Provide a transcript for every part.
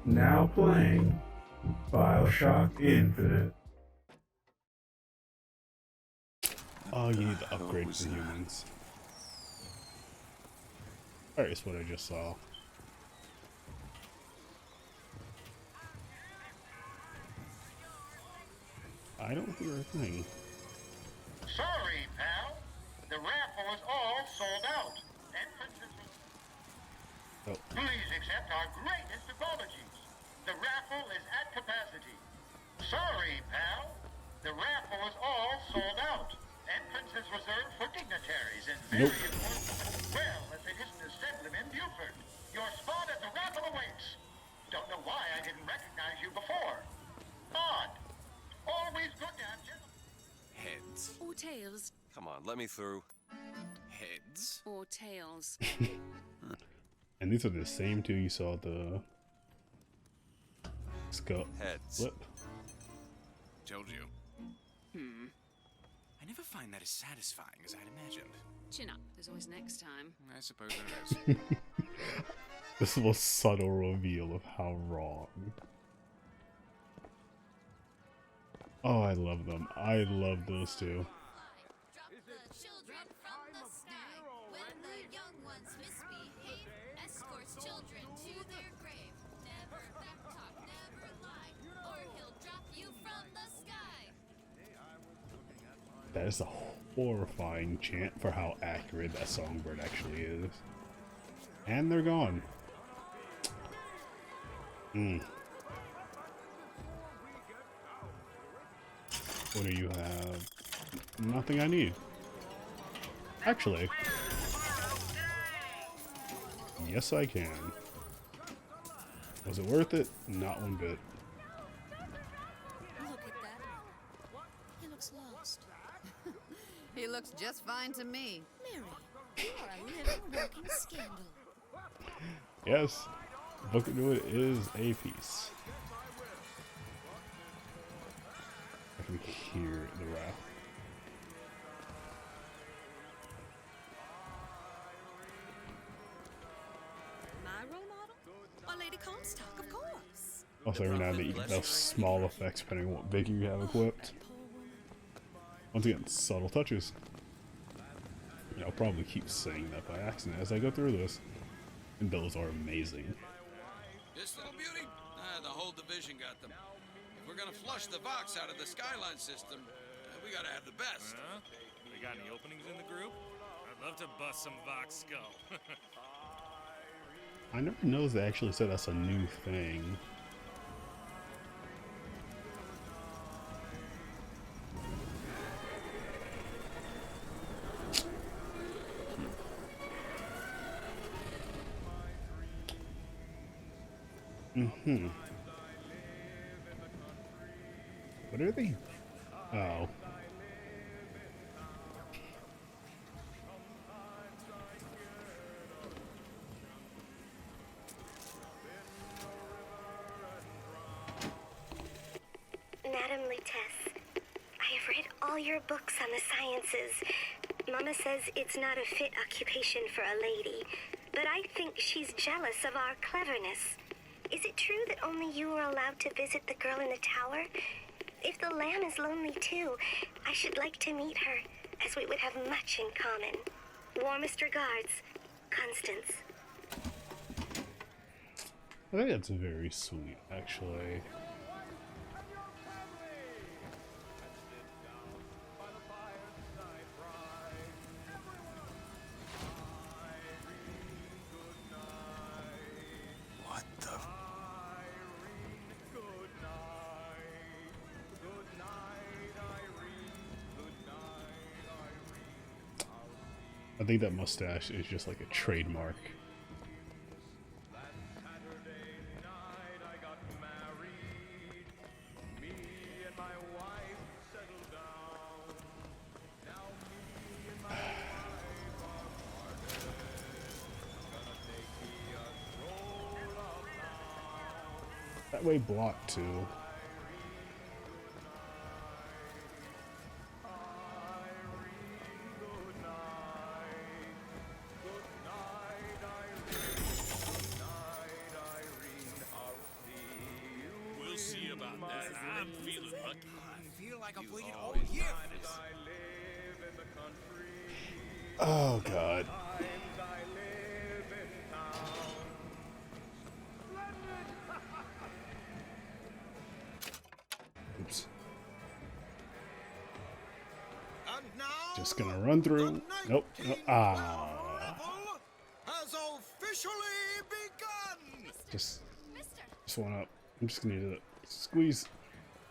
Now playing Bioshock Infinite. Oh, you need the upgrade for humans. Alright, that's what I just saw. I don't hear a thing. Sorry, pal. The raffle is all sold out. Entrances Oh, Please accept our greatest apologies. The raffle is at capacity. Sorry, pal. The raffle is all sold out. Entrance is reserved for dignitaries and very nope. important. Well, if it isn't Assemblyman Buford, your spot at the raffle awaits. Don't know why I didn't recognize you before. Odd. Always good to have gentlemen. Heads. Or tails. Come on, let me through. Heads. Or tails. And these are the same two you saw at the skull Heads. flip. Told you. I never find that as satisfying as I'd imagined. Chin up. There's always next time. I suppose there is. This is the most subtle reveal of how wrong. Oh, I love them. I love those two. Drop the children from the sky. When the young ones misbehave, escorts children to their grave. Never backtalk, never lie, or he'll drop you from the sky. That is a horrifying chant for how accurate that songbird actually is. And they're gone. What do you have? Nothing I need. Actually. Yes, I can. Was it worth it? Not one bit. Look at that. He looks lost. He looks just fine to me. Mary, you are a living, walking scandal. Yes, Book into It is a piece. I can hear the wrath. My role model? Or Lady Comstock, of course. Also, every now and then you get those small effects depending on what Vicky you have equipped. Once again, subtle touches. And I'll probably keep saying that by accident as I go through this. And those are amazing. This little beauty? The whole division got them. If we're gonna flush the Vox out of the Skyline system, we gotta have the best. We got any openings in the group? I'd love to bust some Vox skull. I never noticed they actually said that's a new thing. What are they? Oh. Madam Lutece, I have read all your books on the sciences. Mama says it's not a fit occupation for a lady, but I think she's jealous of our cleverness. Is it true that only you are allowed to visit the girl in the tower? If the lamb is lonely too, I should like to meet her, as we would have much in common. Warmest regards, Constance. I think that's very sweet, actually. What the? I think that mustache is just like a trademark. That way blocked too. about that. I'm feeling lucky. I feel like I've waited all year for this. Oh god. Oops. And now, Just gonna run through. Nope. No. Ah. has officially begun. Just one up. I'm just gonna need to squeeze.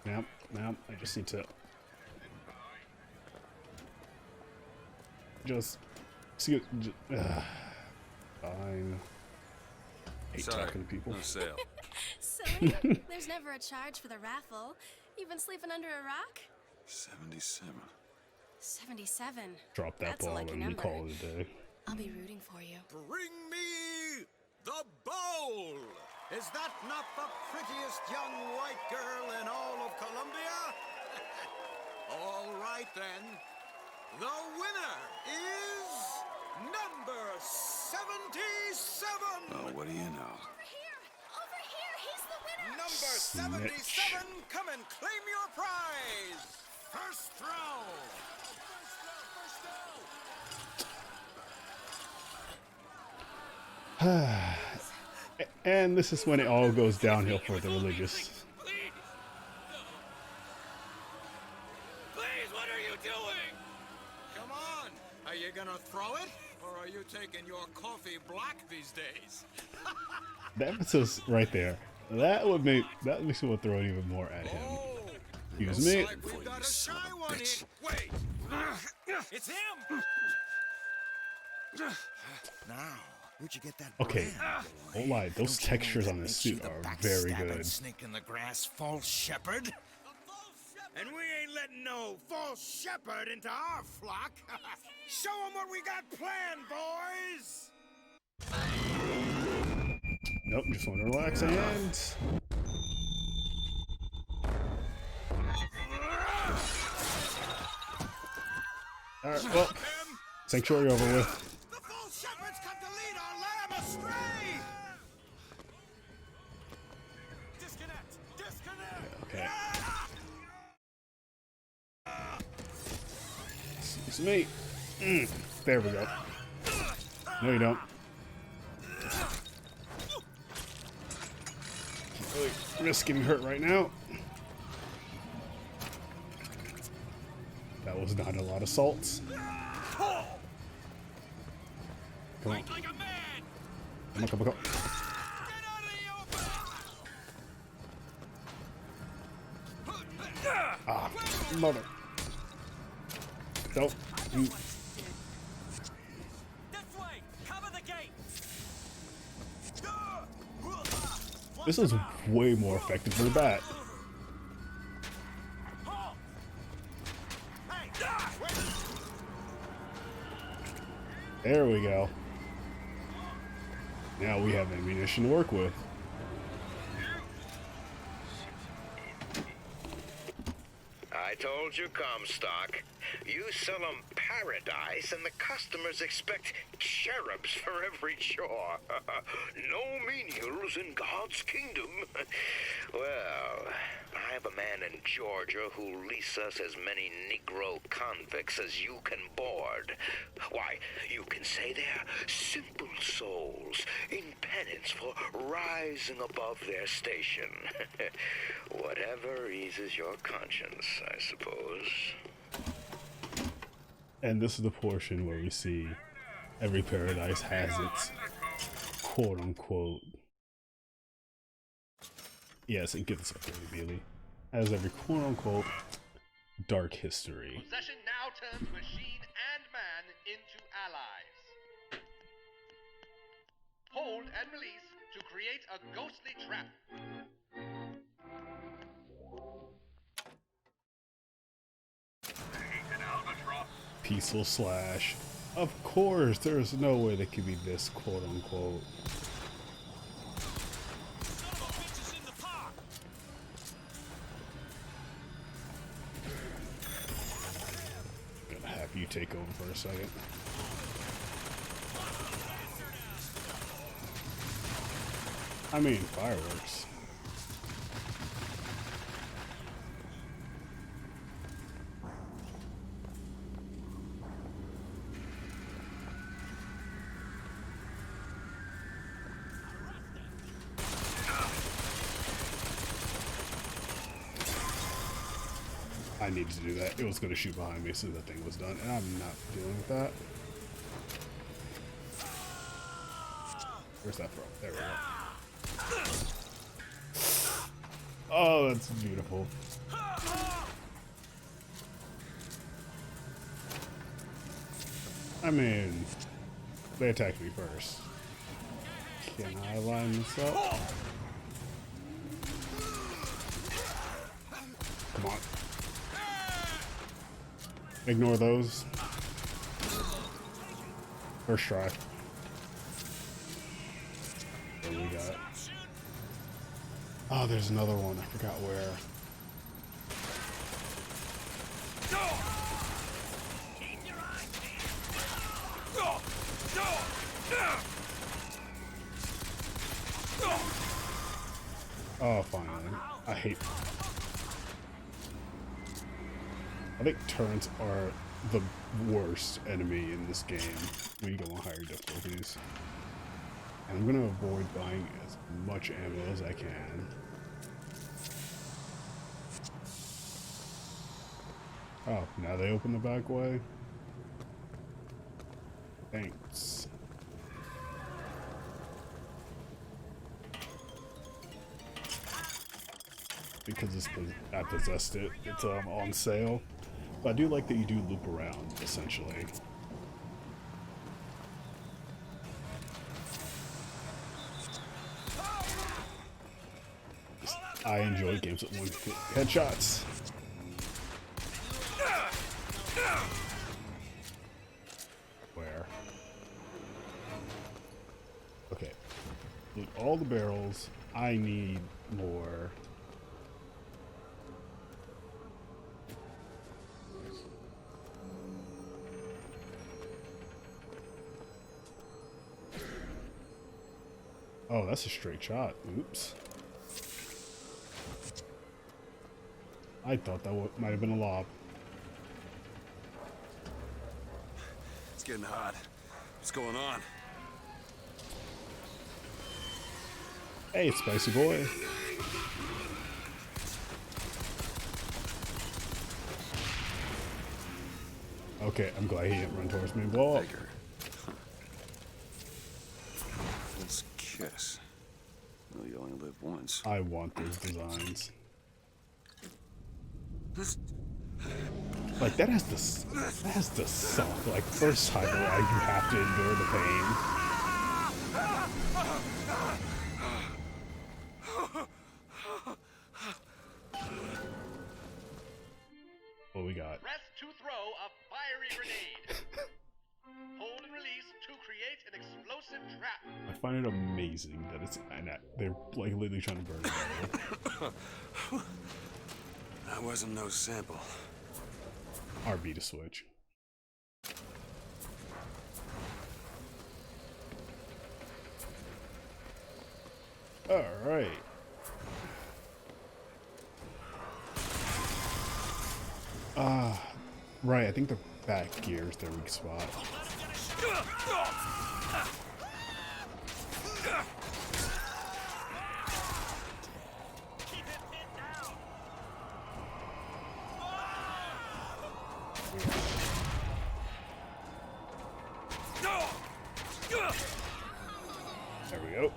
Nope. Nope. I just need to just see. Fine. Hate talking to people. No sale. Silly. There's never a charge for the raffle. You've been sleeping under a rock? 77. 77. Drop that That's a ball lucky and we number. call it a day. I'll be rooting for you. Bring me the bowl. Is that not the prettiest young white girl in all of Columbia? All right then. The winner is number 77. Oh, what do you know? Over here, he's the winner. Number 77, come and claim your prize. First throw. And this is when it all goes downhill for the religious. Please! Please, what are you doing? Come on. Are you gonna throw it? Or are you taking your coffee black these days? That emphasis right there. That makes me want to throw it even more at him. Oh, Excuse me. like we've got a shy one here. Wait. It's him! Now, where'd you get that? Okay, brand? don't lie. Those Don't you know textures that on this makes you suit the are very backstabbing good. Snake in the grass, false shepherd. And we ain't letting no false shepherd into our flock. Show them what we got planned, boys. Nope, just want to relax and... Alright, well, sanctuary over with. The false shepherds come to lead our lamb astray. Disconnect. Disconnect. Okay. Excuse me. There we go. No, you don't. Can't really risk getting hurt right now. That was not a lot of salts. Come on. Like a man! Come on, come on, come on. Ah, mother. Nope. This way! Cover the gate! This is way more effective than the bat. There we go. Now we have ammunition to work with. I told you, Comstock. You sell them paradise, and the customers expect cherubs for every chore. No menials in God's kingdom. Well, I have a man in Georgia who'll lease us as many Negro convicts as you can board. Why, you can say they're simple souls in penance for rising above their station. Whatever eases your conscience, I suppose. And this is the portion where we see every paradise has its quote-unquote... Yes, and get this up there immediately. Has every quote-unquote dark history. Possession now turns machine and man into allies. Hold and release to create a ghostly trap. Peaceful slash. Of course, there's no way they could be this quote-unquote. Gonna have you take over for a second. I mean, fireworks. I needed to do that. It was going to shoot behind me as soon as that thing was done, and I'm not dealing with that. Where's that from? There we go. Oh, that's beautiful. I mean, they attacked me first. Can I line this up? Come on. Ignore those. First try. What do we got? Oh, there's another one. I forgot where. Oh, finally. I think turrets are the worst enemy in this game when you go on higher difficulties. And I'm going to avoid buying as much ammo as I can. Oh, now they open the back way? Thanks. Because I possessed it, it's on sale. But I do like that you do loop around, essentially. I enjoy games that one headshots. Where? Okay. Loot all the barrels. I need more. Oh, that's a straight shot. Oops. I thought that might have been a lob. It's getting hot. What's going on? Hey, spicy boy. Okay, I'm glad he didn't run towards me and blow up. Let's kiss. Well, you only live once. I want those designs. Like that has to suck. Like first time where you have to endure the pain. What we got? Press to throw a fiery grenade. Hold and release to create an explosive trap. I find it amazing that they're like literally trying to burn it down. That wasn't no sample. RB to switch. Alright. Right, I think the back gear is their weak spot. There we go.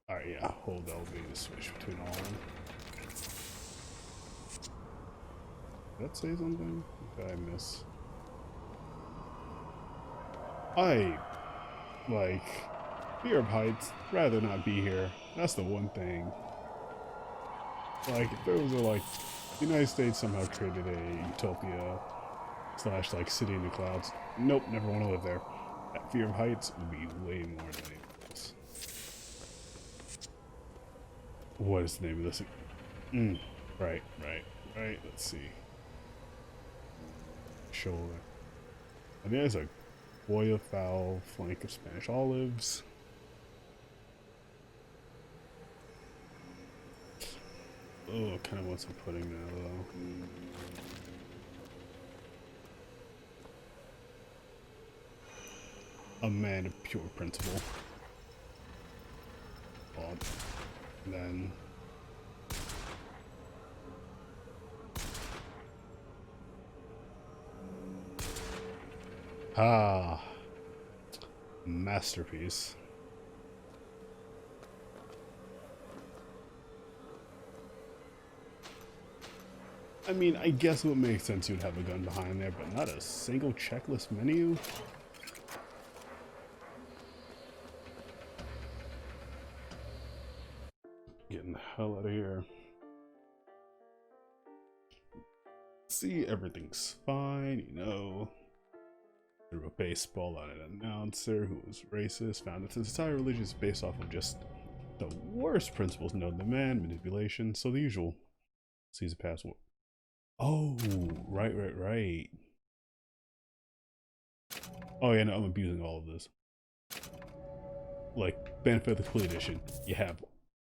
Alright, yeah, hold LB to switch between all of them. Did that say something? What did I miss? Fear of heights, rather not be here. That's the one thing. Like, if there was the United States somehow created a utopia / like city in the clouds. Nope, never want to live there. That fear of heights would be way more than anything else. What is the name of this? Right. Let's see. Shoulder. I think there's a Goya fowl flank of Spanish olives. Oh, kind of want some pudding now, though. A man of pure principle. And then Ah, masterpiece. I mean, I guess it would make sense you'd have a gun behind there, but not a single checklist menu? Getting the hell out of here. See, everything's fine, you know. Threw a baseball at an announcer who was racist, found that his entire religion is based off of just the worst principles known to man, manipulation, so the usual. Sees a password. Oh, right. Oh yeah, no, I'm abusing all of this. Like, benefit of the complete edition, you have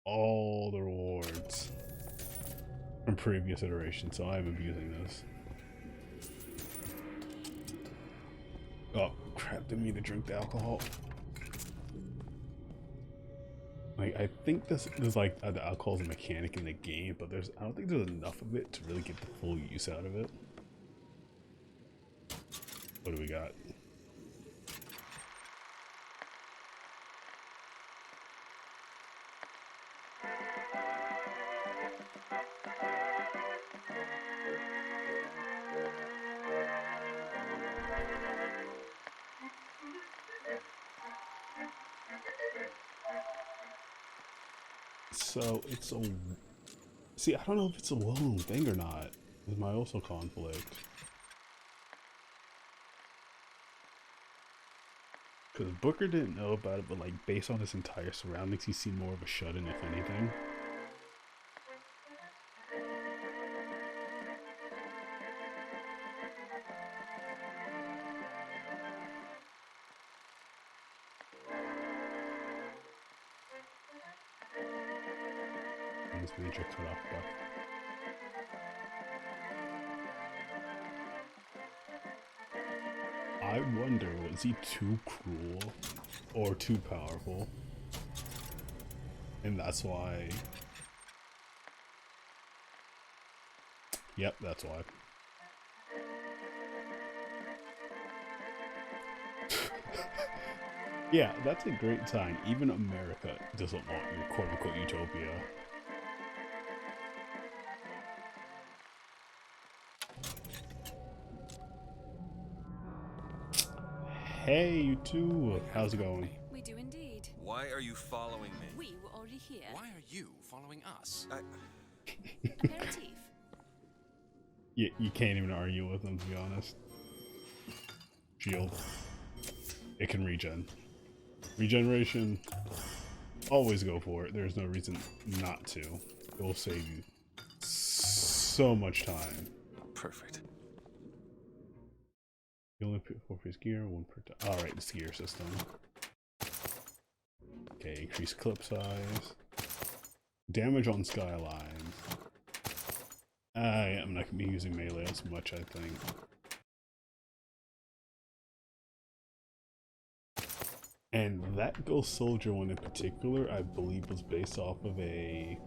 all the rewards from previous iterations, so I'm abusing this. Oh crap, didn't mean to drink the alcohol. Like, I think there's like the alcohol's a mechanic in the game, but I don't think there's enough of it to really get the full use out of it. What do we got? So it's a... See, I don't know if it's a well-known thing or not. With my also conflict. Because Booker didn't know about it, but like based on his entire surroundings, he seemed more of a shut-in, if anything. This major cutoff buff. I wonder, was he too cruel or too powerful? And that's why... Yep, that's why. Yeah, that's a great sign. Even America doesn't want your quote-unquote utopia. Hey, you two. How's it going? We do indeed. Why are you following me? We were already here. Why are you following us? Aperitif. You can't even argue with them, to be honest. Shield. It can regen. Regeneration. Always go for it. There's no reason not to. It will save you so much time. Perfect. You only put 4 piece gear, 1 per time. Alright, this gear system. Okay, increase clip size. Damage on skylines. I'm not going to be using melee as much, I think. And that Ghost Soldier one in particular, I believe was based off of a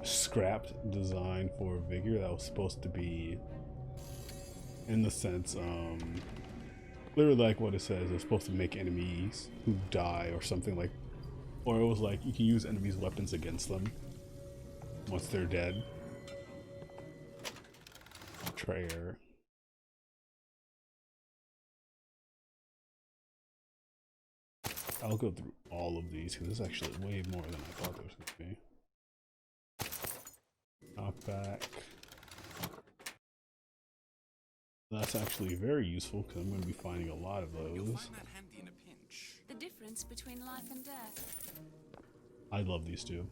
scrapped design for Vigor that was supposed to be, in the sense, literally like what it says, it's supposed to make enemies who die or something like, or it was like you can use enemies' weapons against them once they're dead. Betrayer. I'll go through all of these because it's actually way more than I thought there was going to be. Knockback. That's actually very useful because I'm going to be finding a lot of those. You'll find that handy in a pinch. The difference between life and death. I love these two.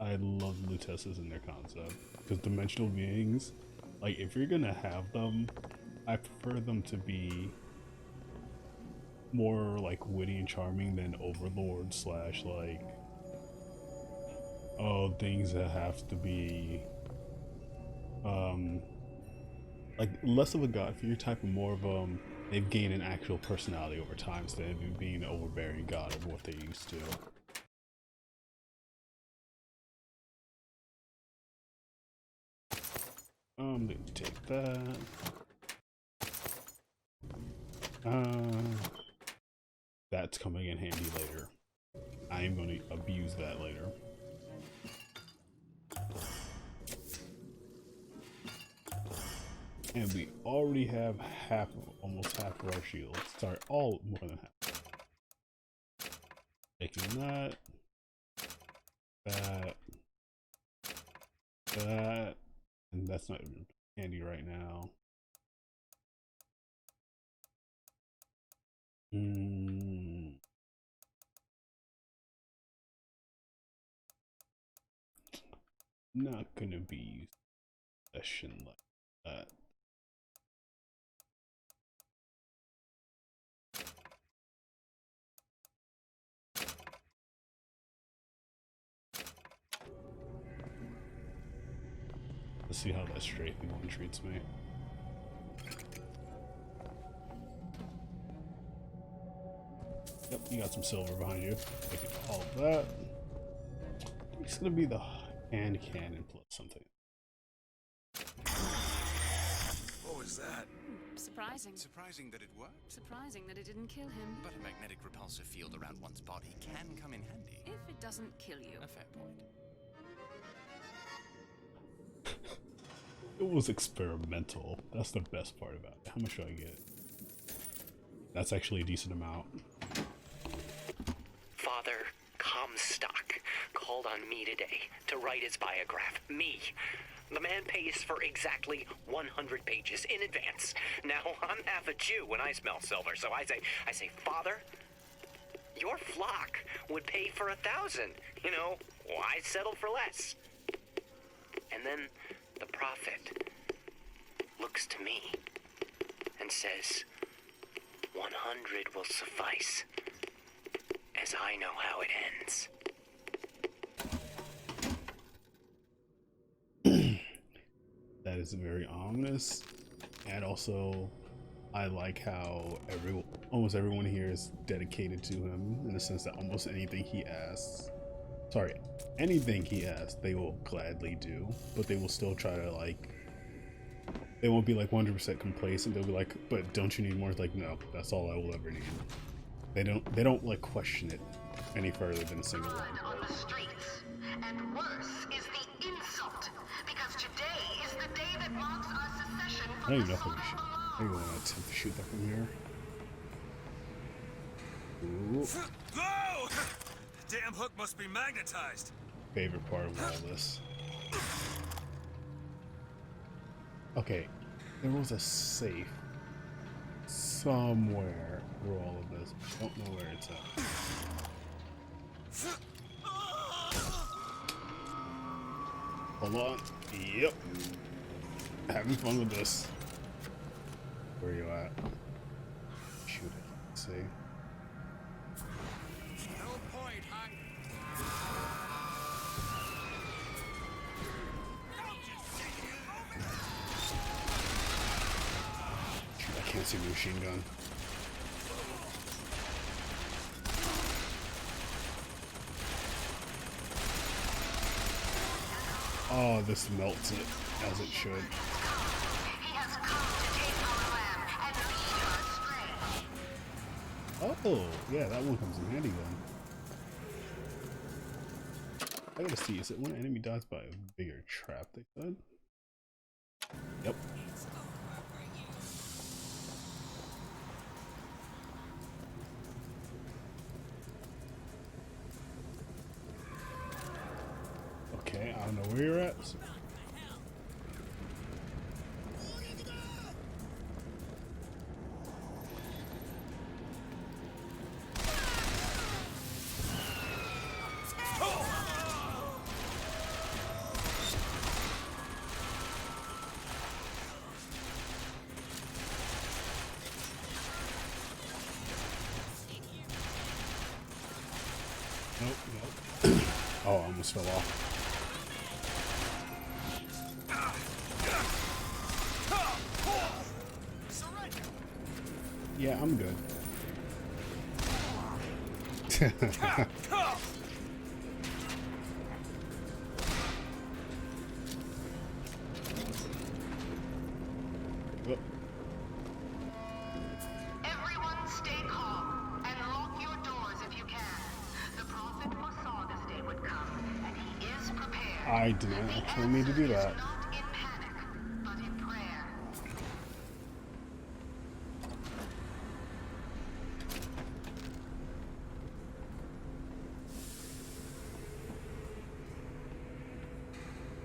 I love Lutesses and their concept because dimensional beings, like if you're going to have them, I prefer them to be more like witty and charming than overlord slash like, oh, things that have to be like less of a god figure type and more of they've gained an actual personality over time instead of being an overbearing god of what they used to. Let me take that. That's coming in handy later. I am going to abuse that later. And we already have almost half of our shields. Sorry, all more than half. Taking that, and that's not even handy right now. Not gonna be session like that. Let's see how that strafing one treats me. Yep, you got some silver behind you. Taking all of that. It's gonna be the hand cannon plus something. What was that? Surprising. Surprising that it worked? Surprising that it didn't kill him. But a magnetic repulsive field around one's body can come in handy. If it doesn't kill you. A fair point. It was experimental. That's the best part about it. How much do I get? That's actually a decent amount. Father Comstock called on me today to write his biograph. Me. The man pays for exactly 100 pages in advance. Now, I'm half a Jew when I smell silver, so I say, Father, your flock would pay for 1,000. You know, why settle for less? And then the prophet looks to me and says, 100 will suffice, as I know how it ends. That is very ominous, and also I like how almost everyone here is dedicated to him, in the sense that almost anything he asks, they will gladly do, but they will still try to, like, they won't be like 100% complacent. They'll be like, but don't you need more? It's like, no, that's all I will ever need. They don't like question it any further than a single one. On the streets, and worse is the insult, because today is the day that marks our secession I from don't even the know if Soviet I want to attempt to shoot that from here. Ooh. Whoa! Damn hook must be magnetized. Favorite part of all this. Okay, there was a safe somewhere through all of this. I don't know where it's at. Hold on. Yep. Having fun with this. Where are you at? Shoot it. Let's see. No point, hon. Shoot, I can't see the machine gun. Oh, this melts it, as it should. He has come to take our land and lead us astray. Oh, yeah, that one comes in handy then. I gotta see, is it when an enemy dies by a bigger trap, they said? Yep. Okay, I don't know where you're at. Nope, nope. Oh, I almost fell off. Yeah, I'm good. Everyone I didn't actually mean to do that.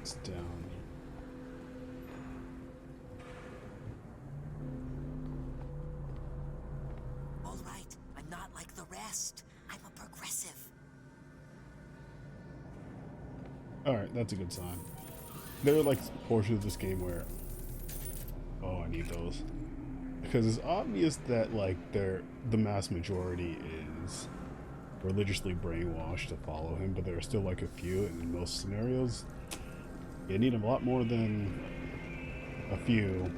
It's down. All right, I'm not like the rest. I'm a progressive. Alright, that's a good sign. There are like portions of this game where, oh, I need those, because it's obvious that like the mass majority is religiously brainwashed to follow him, but there are still like a few, and in most scenarios you need a lot more than a few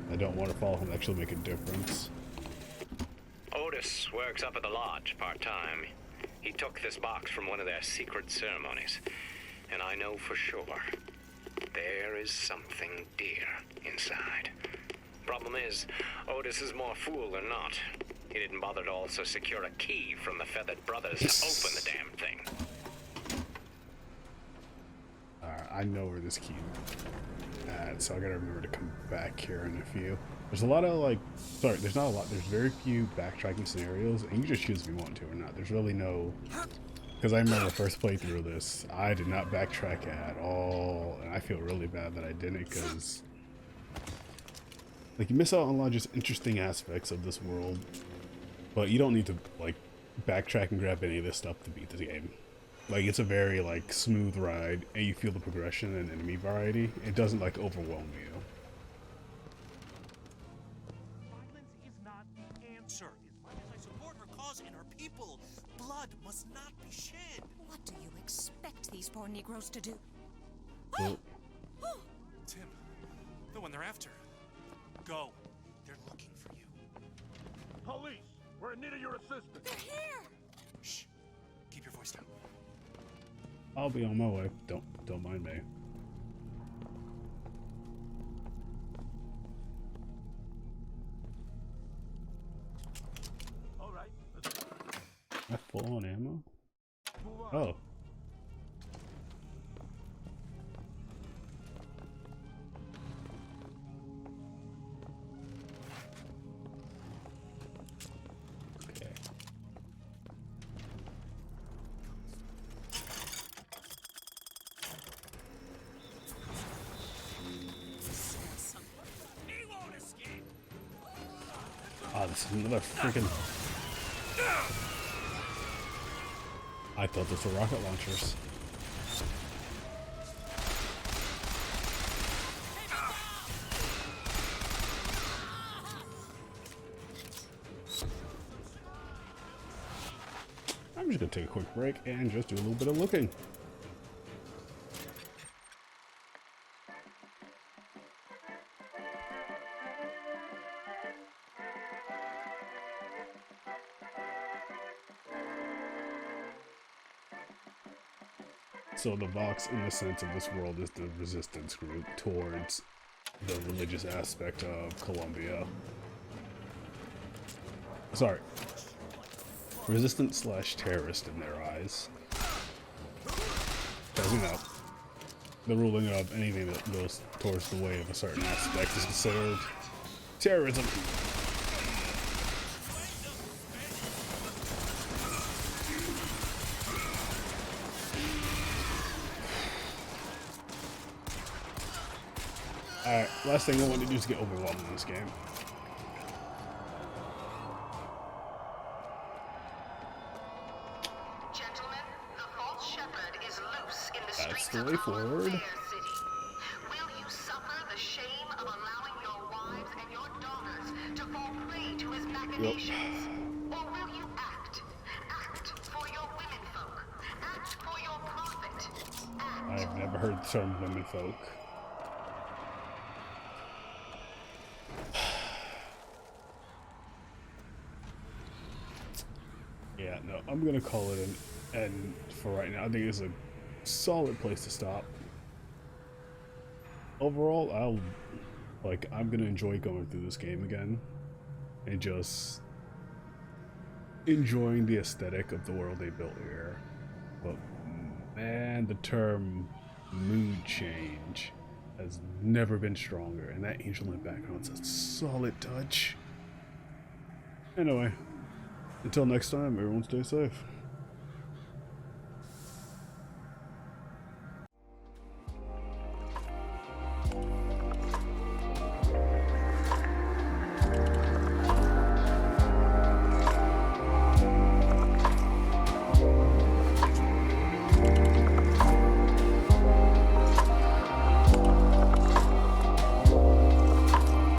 that don't want to follow him to actually make a difference. Otis works up at the lodge part-time. He took this box from one of their secret ceremonies, and I know for sure there is something dear inside. Problem is, Otis is more fool than not. He didn't bother to also secure a key from the Feathered Brothers to open the damn thing. Alright, I know where this key is at, so I gotta remember to come back here in a few. There's a lot of like, sorry, there's not a lot, there's very few backtracking scenarios, and you can just choose if you want to or not. There's really no, because I remember first playthrough of this, I did not backtrack at all, and I feel really bad that I didn't, because like you miss out on a lot of just interesting aspects of this world, but you don't need to like backtrack and grab any of this stuff to beat the game. Like, it's a very like smooth ride, and you feel the progression and enemy variety. It doesn't like overwhelm you. Violence is not the answer. As much as I support her cause and her people, blood must not be shed. What do you expect these poor Negroes to do? Well, Tim, the one they're after. Go. They're looking for you. Police, we're in need of your assistance. They're here! Shh. Keep your voice down. I'll be on my way. Don't mind me. All right. Am I full on ammo? Oh. Okay. Oh, this is another freaking... I thought those were rocket launchers. I'm just gonna take a quick break and just do a little bit of looking. So the Vox, in the sense of this world, is the resistance group towards the religious aspect of Colombia. Sorry. Resistant / terrorist in their eyes. As you know, the ruling of anything that goes towards the way of a certain aspect is considered terrorism. Alright, last thing I want to do is get overwhelmed in this game. Gentlemen, the false shepherd is loose in the That's streets the of way forward. Fair City. Will you suffer the shame of allowing your wives and your daughters to fall prey to his machinations? Or will you act? Act for your womenfolk. Act for your prophet. I've never heard the term womenfolk. Yeah, no, I'm gonna call it an end for right now. I think it's a solid place to stop. Overall, I'm gonna enjoy going through this game again and just enjoying the aesthetic of the world they built here. But Man, the term mood change has never been stronger, and that angel in the background's a solid touch. Anyway, until next time, everyone stay safe.